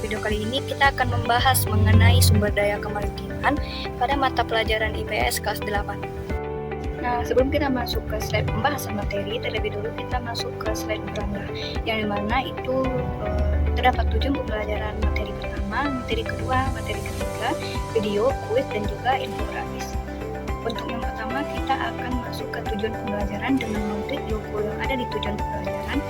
video kali ini kita akan membahas mengenai sumber daya kemaritiman pada mata pelajaran IPS kelas 8. Nah, sebelum kita masuk ke slide pembahasan materi, terlebih dulu kita masuk ke slide beranda, yang dimana itu terdapat tujuan pembelajaran materi pertama, materi kedua, materi ketiga, video, kuis, dan juga infografis. Untuk yang pertama, kita akan masuk ke tujuan pembelajaran dengan mengklik logo yang ada di tujuan pembelajaran,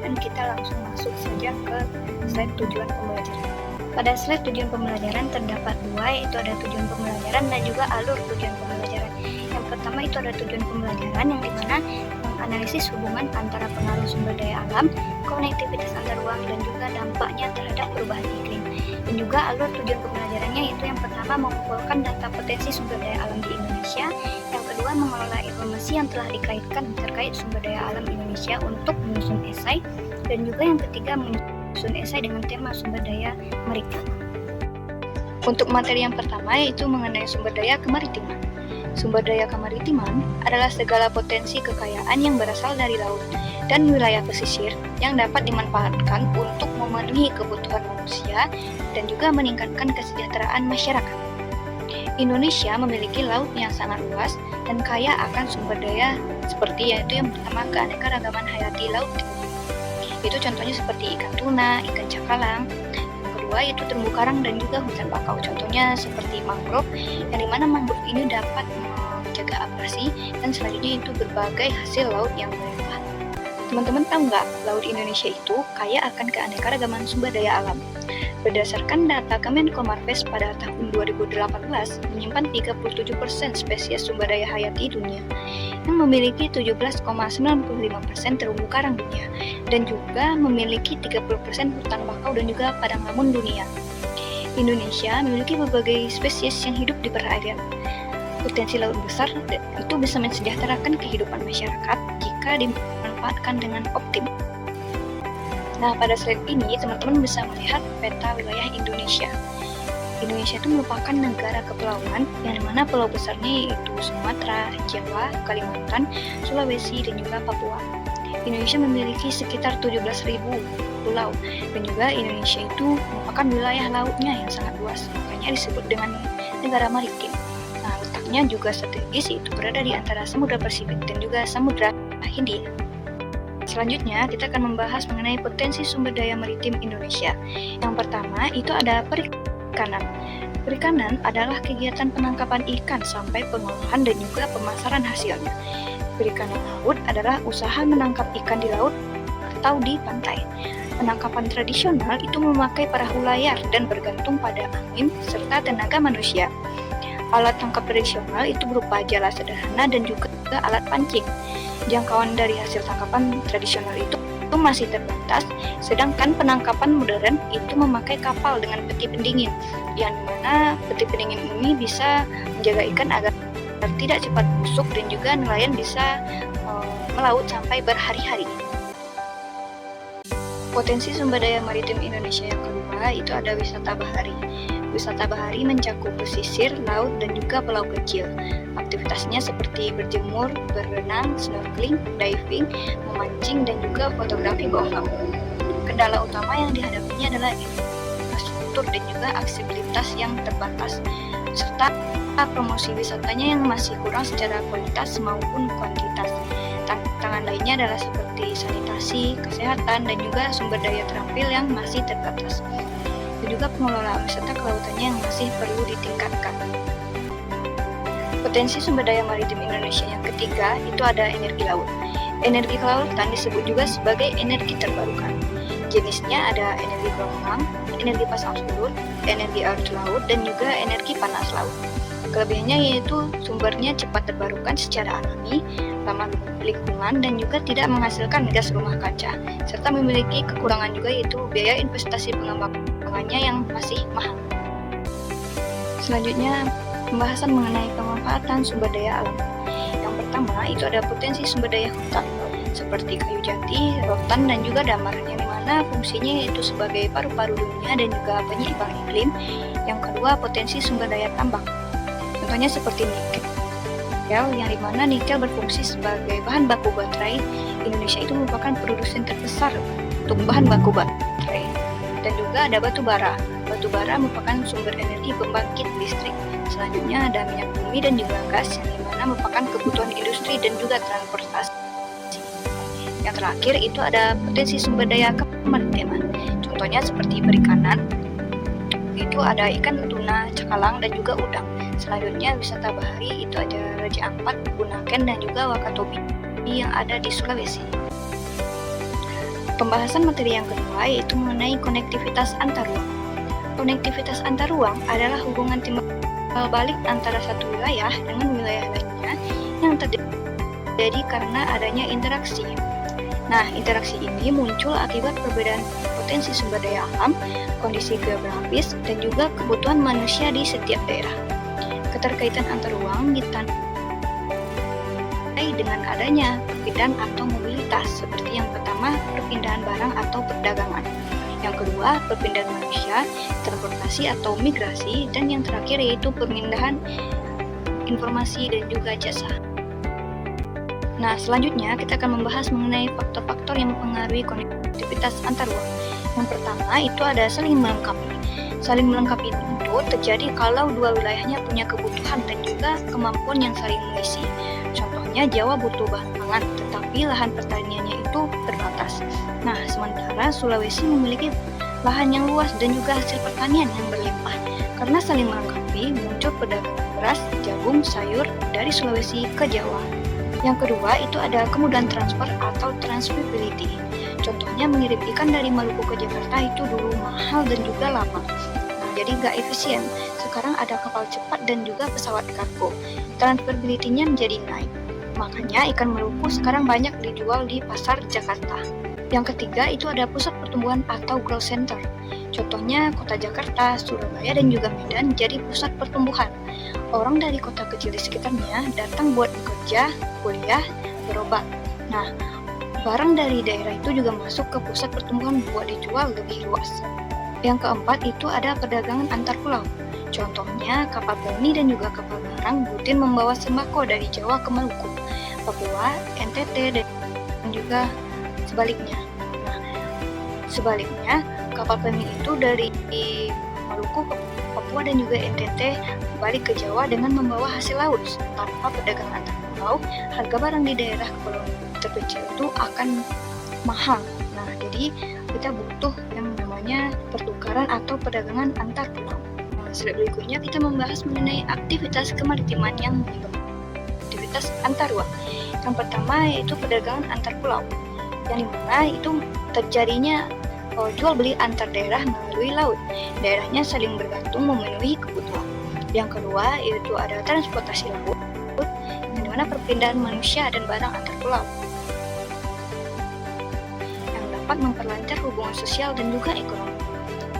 dan kita langsung masuk saja ke slide tujuan pembelajaran. Pada slide tujuan pembelajaran terdapat dua, yaitu ada tujuan pembelajaran dan juga alur tujuan pembelajaran. Yang pertama itu ada tujuan pembelajaran yang dimana menganalisis hubungan antara pengaruh sumber daya alam, konektivitas antar ruang, dan juga dampaknya terhadap perubahan iklim. Dan juga alur tujuan pembelajarannya yaitu yang pertama mengumpulkan data potensi sumber daya alam di Indonesia, yang kedua mengelola informasi yang telah dikaitkan terkait sumber daya alam Indonesia untuk menyusun esai, dan juga yang ketiga menyusun esai dengan tema sumber daya maritim. Untuk materi yang pertama yaitu mengenai sumber daya kemaritiman. Sumber daya kemaritiman adalah segala potensi kekayaan yang berasal dari laut dan wilayah pesisir yang dapat dimanfaatkan untuk memenuhi kebutuhan manusia dan juga meningkatkan kesejahteraan masyarakat. Indonesia memiliki laut yang sangat luas dan kaya akan sumber daya seperti yaitu yang pertama keanekaragaman hayati laut. Itu contohnya seperti ikan tuna, ikan cakalang. Yang kedua yaitu terumbu karang dan juga hutan bakau. Contohnya seperti mangrove, yang dimana mangrove ini dapat menjaga abrasi, dan selanjutnya itu berbagai hasil laut yang melimpah. Teman-teman tahu nggak, laut Indonesia itu kaya akan keanekaragaman sumber daya alam. Berdasarkan data Kemenko-Marves pada tahun 2018, menyimpan 37% spesies sumber daya hayati dunia, yang memiliki 17,95% terumbu karang dunia, dan juga memiliki 30% hutan bakau dan juga padang lamun dunia. Indonesia memiliki berbagai spesies yang hidup di perairan. Potensi laut besar itu bisa mensejahterakan kehidupan masyarakat jika dimanfaatkan dengan optimal. Nah, pada slide ini teman-teman bisa melihat peta wilayah Indonesia. Indonesia itu merupakan negara kepulauan yang dimana pulau besarnya yaitu Sumatera, Jawa, Kalimantan, Sulawesi, dan juga Papua. Indonesia memiliki sekitar 17.000 pulau, dan juga Indonesia itu merupakan wilayah lautnya yang sangat luas, makanya disebut dengan negara maritim. Nah, letaknya juga strategis, yaitu berada di antara Samudra Pasifik dan juga Samudra Hindia. Selanjutnya, kita akan membahas mengenai potensi sumber daya maritim Indonesia. Yang pertama, itu ada perikanan. Perikanan adalah kegiatan penangkapan ikan sampai pengolahan dan juga pemasaran hasilnya. Perikanan laut adalah usaha menangkap ikan di laut atau di pantai. Penangkapan tradisional itu memakai perahu layar dan bergantung pada angin serta tenaga manusia. Alat tangkap tradisional itu berupa jala sederhana dan juga alat pancing. Jangkauan dari hasil tangkapan tradisional itu masih terbatas, sedangkan penangkapan modern itu memakai kapal dengan peti pendingin, yang dimana peti pendingin ini bisa menjaga ikan agar tidak cepat busuk, dan juga nelayan bisa melaut sampai berhari-hari. Potensi sumber daya maritim Indonesia yang kedua itu ada wisata bahari. Wisata bahari mencakup pesisir, laut, dan juga pulau kecil. Aktivitasnya seperti berjemur, berenang, snorkeling, diving, memancing, dan juga fotografi bawah laut. Kendala utama yang dihadapinya adalah infrastruktur dan juga aksesibilitas yang terbatas, serta promosi wisatanya yang masih kurang secara kualitas maupun kuantitas. Tantangan lainnya adalah seperti sanitasi, kesehatan, dan juga sumber daya terampil yang masih terbatas. Dan juga pengelolaan wisata kelautannya yang masih perlu ditingkatkan. Potensi sumber daya maritim Indonesia yang ketiga itu ada energi laut. Energi kelautan disebut juga sebagai energi terbarukan. Jenisnya ada energi gelombang, energi pasang surut, energi arus laut, dan juga energi panas laut. Kelebihannya yaitu sumbernya cepat terbarukan secara alami, ramah lingkungan, dan juga tidak menghasilkan gas rumah kaca, serta memiliki kekurangan juga yaitu biaya investasi pengembangannya yang masih mahal. Selanjutnya, pembahasan mengenai pemanfaatan sumber daya alam. Yang pertama itu ada potensi sumber daya hutan seperti kayu jati, rotan, dan juga damar, yang dimana fungsinya yaitu sebagai paru-paru dunia dan juga penyeimbang iklim. Yang kedua, potensi sumber daya tambang. Contohnya seperti nikel, yang dimana nikel berfungsi sebagai bahan baku baterai. Indonesia itu merupakan produsen terbesar untuk bahan baku baterai. Dan Dan juga ada batu bara. Batu bara merupakan sumber energi pembangkit listrik. Selanjutnya ada minyak bumi dan juga gas, yang dimana merupakan kebutuhan industri dan juga transportasi. Yang terakhir itu ada potensi sumber daya kemaritiman. Contohnya seperti perikanan, itu ada ikan tuna, cakalang, dan juga udang. Selanjutnya wisata bahari itu ada Raja Ampat, Bunaken, dan juga Wakatobi yang ada di Sulawesi. Pembahasan materi yang kedua yaitu mengenai konektivitas antar ruang. Konektivitas antar ruang adalah hubungan timbal balik antara satu wilayah dengan wilayah lainnya yang terjadi karena adanya interaksi. Nah, interaksi ini muncul akibat perbedaan potensi sumber daya alam, kondisi geografis, dan juga kebutuhan manusia di setiap daerah. Keterkaitan antar ruang ditandai dengan adanya perpindahan atau mobilitas, seperti yang pertama perpindahan barang atau perdagangan, yang kedua perpindahan manusia, transportasi atau migrasi, dan yang terakhir yaitu perpindahan informasi dan juga jasa. Nah, selanjutnya kita akan membahas mengenai faktor-faktor yang mempengaruhi konektivitas antar ruang. Yang pertama itu ada saling melengkapi. Saling melengkapi itu terjadi kalau dua wilayahnya punya kebutuhan dan juga kemampuan yang saling mengisi. Contohnya Jawa butuh bahan pangan, tetapi lahan pertaniannya itu terbatas. Nah, sementara Sulawesi memiliki lahan yang luas dan juga hasil pertanian yang berlimpah. Karena saling melengkapi, muncul perdagangan beras, jagung, sayur dari Sulawesi ke Jawa. Yang kedua itu ada kemudahan transfer atau transferability. Contohnya mengirim ikan dari Maluku ke Jakarta itu dulu mahal dan juga lama. Nah, jadi nggak efisien. Sekarang ada kapal cepat dan juga pesawat kargo. Transferability-nya menjadi naik. Makanya ikan Maluku sekarang banyak dijual di pasar Jakarta. Yang ketiga itu ada pusat pertumbuhan atau growth center. Contohnya kota Jakarta, Surabaya, dan juga Medan jadi pusat pertumbuhan. Orang dari kota kecil di sekitarnya datang buat bekerja, kuliah, berobat. Nah, barang dari daerah itu juga masuk ke pusat pertumbuhan buat dijual lebih luas. Yang keempat itu ada perdagangan antar pulau. Contohnya kapal Pelni dan juga kapal barang rutin membawa sembako dari Jawa ke Maluku, Papua, NTT, dan juga sebaliknya. Nah, sebaliknya kapal Pelni itu dari Maluku ke Papua dan juga NTT balik ke Jawa dengan membawa hasil laut. Tanpa perdagangan antar pulau, harga barang di daerah kepulauan terpencil itu akan mahal. Nah, jadi kita butuh yang namanya pertukaran atau perdagangan antar pulau. Nah, slide berikutnya kita membahas mengenai aktivitas kemaritiman yang aktivitas antar ruang. Yang pertama yaitu perdagangan antar pulau, yang dimana itu terjadinya jual beli antar daerah melalui laut. Daerahnya saling bergantung memenuhi kebutuhan. Yang kedua yaitu ada transportasi laut, yang dimana perpindahan manusia dan barang antar pulau, yang dapat memperlancar hubungan sosial dan juga ekonomi.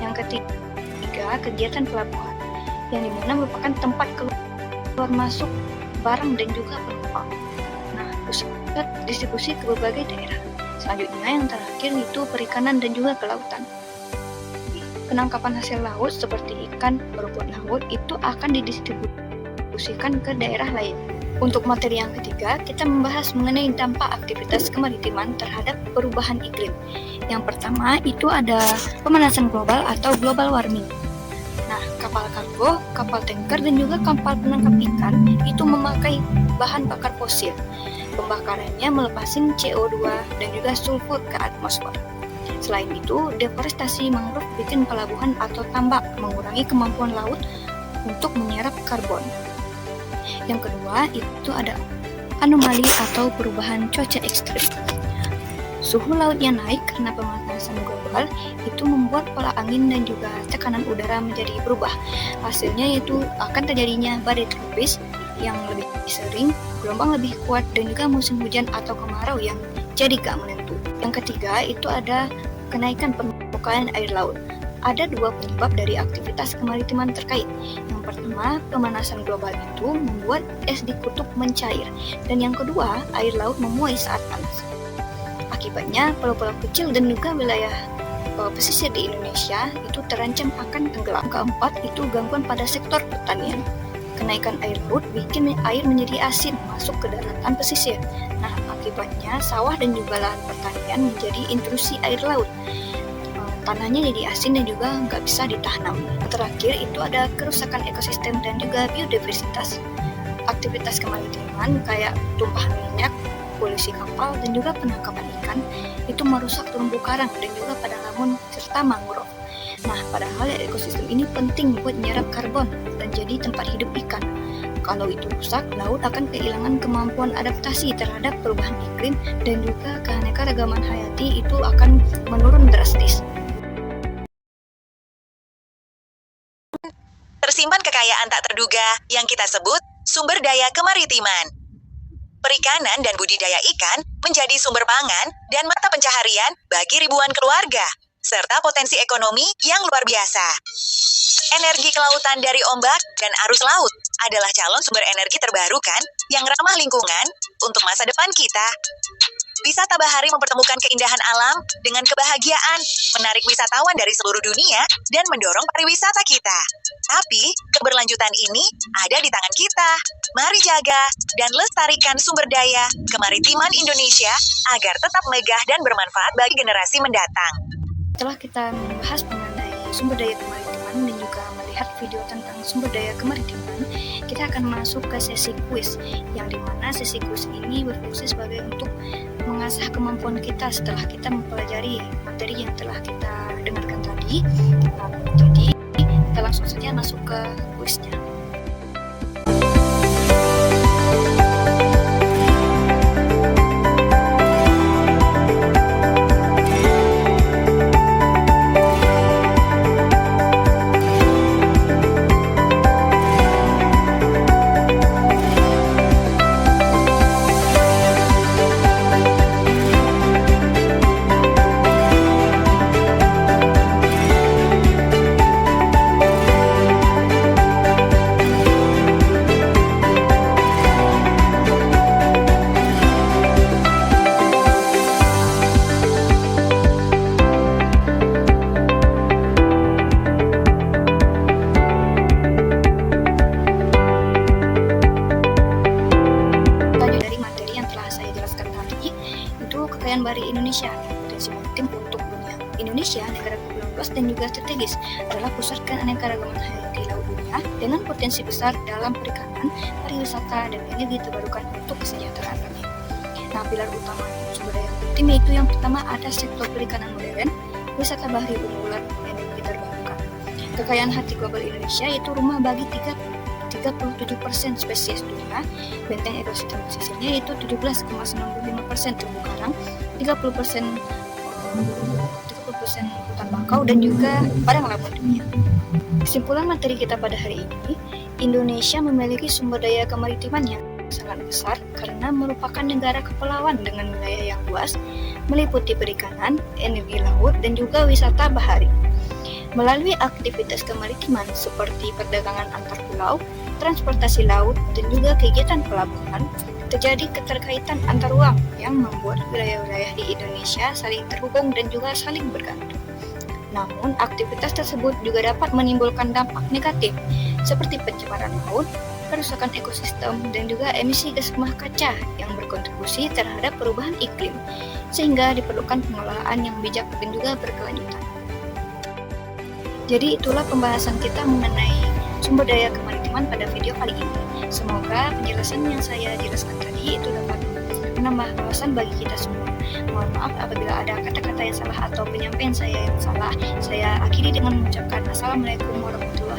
Yang ketiga kegiatan pelabuhan, yang dimana merupakan tempat keluar masuk barang dan juga penumpang. Nah, pusat distribusi ke berbagai daerah. Selanjutnya yang terakhir itu perikanan dan juga kelautan. Penangkapan hasil laut seperti ikan, rumput laut itu akan didistribusikan ke daerah lain. Untuk materi yang ketiga, kita membahas mengenai dampak aktivitas kemaritiman terhadap perubahan iklim. Yang pertama itu ada pemanasan global atau global warming. Nah, kapal kargo, kapal tanker, dan juga kapal penangkap ikan itu memakai bahan bakar fosil. Pembakarannya melepasin CO2 dan juga sulfur ke atmosfer. Selain itu, deforestasi mangrove bikin pelabuhan atau tambak mengurangi kemampuan laut untuk menyerap karbon. Yang kedua, itu ada anomali atau perubahan cuaca ekstrim. Suhu laut yang naik karena pemanasan global itu membuat pola angin dan juga tekanan udara menjadi berubah. Hasilnya yaitu akan terjadinya badai tropis yang lebih sering, gelombang lebih kuat, dan juga musim hujan atau kemarau yang jadi gak menentu. Yang ketiga itu ada kenaikan permukaan air laut. Ada dua penyebab dari aktivitas kemaritiman terkait. Yang pertama, pemanasan global itu membuat es di kutub mencair, dan yang kedua, air laut memuai saat panas. Akibatnya, pulau-pulau kecil dan juga wilayah pesisir di Indonesia itu terancam akan tenggelam. Keempat, itu gangguan pada sektor pertanian. Kenaikan air laut bikin air menjadi asin masuk ke daratan pesisir. Nah, akibatnya sawah dan juga lahan pertanian menjadi intrusi air laut. tanahnya jadi asin dan juga nggak bisa ditanam. Terakhir itu ada kerusakan ekosistem dan juga biodiversitas. Aktivitas kemaritiman kayak tumpahan minyak, polusi kapal, dan juga penangkapan ikan itu merusak terumbu karang dan juga padang lamun serta mangrove. Nah, padahal ekosistem ini penting buat menyerap karbon dan jadi tempat hidup ikan. Kalau itu rusak, laut akan kehilangan kemampuan adaptasi terhadap perubahan iklim dan juga keanekaragaman hayati itu akan menurun drastis. Tersimpan kekayaan tak terduga yang kita sebut sumber daya kemaritiman. Perikanan dan budidaya ikan menjadi sumber pangan dan mata pencaharian bagi ribuan keluarga, serta potensi ekonomi yang luar biasa. Energi kelautan dari ombak dan arus laut adalah calon sumber energi terbarukan yang ramah lingkungan untuk masa depan kita. Wisata bahari mempertemukan keindahan alam dengan kebahagiaan, menarik wisatawan dari seluruh dunia, dan mendorong pariwisata kita. Tapi, keberlanjutan ini ada di tangan kita. Mari jaga dan lestarikan sumber daya kemaritiman Indonesia agar tetap megah dan bermanfaat bagi generasi mendatang. Setelah kita membahas mengenai sumber daya kemaritiman dan juga melihat video tentang sumber daya kemaritiman, kita akan masuk ke sesi kuis, yang dimana sesi kuis ini berfungsi sebagai untuk mengasah kemampuan kita setelah kita mempelajari materi yang telah kita dengarkan tadi. Jadi kita langsung saja masuk ke kuisnya. Kekayaan bahari Indonesia, potensi maritim untuk dunia. Indonesia, negara kepulauan luas dan juga strategis, adalah pusat keanekaragaman hayati laut dunia dengan potensi besar dalam perikanan, pariwisata, dan energi terbarukan untuk kesejahteraan rakyat. Nah, pilar utama sumber daya maritim yaitu yang pertama ada sektor perikanan modern, wisata bahari unggulan, energi terbarukan. Kekayaan hati global Indonesia yaitu rumah bagi 37% spesies dunia, benteng ekosistem pesisirnya yaitu 17,95% terumbu karang, 30% hutan bakau dan juga padang lamun dunia. Kesimpulan materi kita pada hari ini, Indonesia memiliki sumber daya kemaritiman yang sangat besar karena merupakan negara kepulauan dengan wilayah yang luas, meliputi perikanan, energi laut, dan juga wisata bahari. Melalui aktivitas kemaritiman seperti perdagangan antar pulau, transportasi laut, dan juga kegiatan pelabuhan, terjadi keterkaitan antar ruang yang membuat wilayah-wilayah di Indonesia saling terhubung dan juga saling bergantung. Namun, aktivitas tersebut juga dapat menimbulkan dampak negatif seperti pencemaran laut, kerusakan ekosistem, dan juga emisi gas rumah kaca yang berkontribusi terhadap perubahan iklim, sehingga diperlukan pengelolaan yang bijak dan juga berkelanjutan. Jadi itulah pembahasan kita mengenai sumber daya kemaritiman pada video kali ini. Semoga penjelasan yang saya jelaskan tadi itu dapat menambah wawasan bagi kita semua. Mohon maaf apabila ada kata-kata yang salah atau penyampaian saya yang salah. Saya akhiri dengan mengucapkan Assalamualaikum warahmatullahi wabarakatuh.